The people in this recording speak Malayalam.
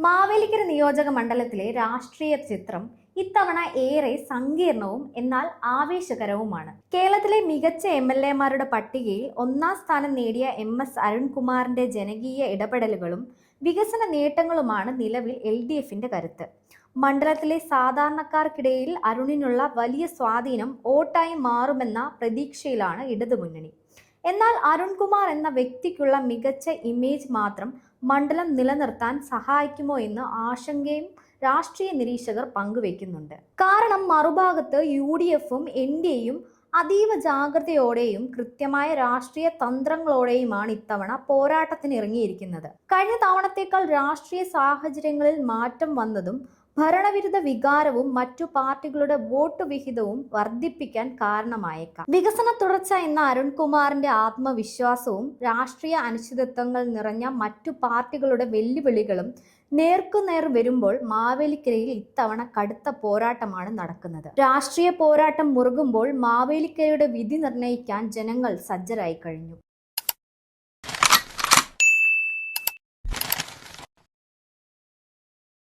മാവേലിക്കര നിയോജക മണ്ഡലത്തിലെ രാഷ്ട്രീയ ചിത്രം ഇത്തവണ ഏറെ സങ്കീർണവും എന്നാൽ ആവേശകരവുമാണ്. കേരളത്തിലെ മികച്ച എംഎൽഎമാരുടെ പട്ടികയിൽ ഒന്നാം സ്ഥാനം നേടിയ MS അരുൺകുമാറിന്റെ ജനകീയ ഇടപെടലുകളും വികസന നേട്ടങ്ങളുമാണ് നിലവിൽ LDFന്റെ കരുത്ത്. മണ്ഡലത്തിലെ സാധാരണക്കാർക്കിടയിൽ അരുണിനുള്ള വലിയ സ്വാധീനം വോട്ടായി മാറുമെന്ന പ്രതീക്ഷയിലാണ് ഇടതുമുന്നണി. എന്നാൽ അരുൺകുമാർ എന്ന വ്യക്തിക്കുള്ള മികച്ച ഇമേജ് മാത്രം മണ്ഡലം നിലനിർത്താൻ സഹായിക്കുമോ എന്ന ആശങ്കയും രാഷ്ട്രീയ നിരീക്ഷകർ പങ്കുവെക്കുന്നുണ്ട്. കാരണം മറുഭാഗത്ത് UDFും NDAയും അതീവ ജാഗ്രതയോടെയും കൃത്യമായ രാഷ്ട്രീയ തന്ത്രങ്ങളോടെയുമാണ് ഇത്തവണ പോരാട്ടത്തിന് ഇറങ്ങിയിരിക്കുന്നത്. കഴിഞ്ഞ തവണത്തേക്കാൾ രാഷ്ട്രീയ സാഹചര്യങ്ങളിൽ മാറ്റം വന്നതും ഭരണവിരുദ്ധ വികാരവും മറ്റു പാർട്ടികളുടെ വോട്ട് വിഹിതവും വർദ്ധിപ്പിക്കാൻ കാരണമായേക്കാം. വികസന തുടർച്ച എന്ന അരുൺകുമാറിന്റെ ആത്മവിശ്വാസവും രാഷ്ട്രീയ അനിശ്ചിതത്വങ്ങൾ നിറഞ്ഞ മറ്റു പാർട്ടികളുടെ വെല്ലുവിളികളും നേർക്കുനേർ വരുമ്പോൾ മാവേലിക്കരയിൽ ഇത്തവണ കടുത്ത പോരാട്ടമാണ് നടക്കുന്നത്. രാഷ്ട്രീയ പോരാട്ടം മുറുകുമ്പോൾ മാവേലിക്കരയുടെ വിധി നിർണ്ണയിക്കാൻ ജനങ്ങൾ സജ്ജരായി കഴിഞ്ഞു.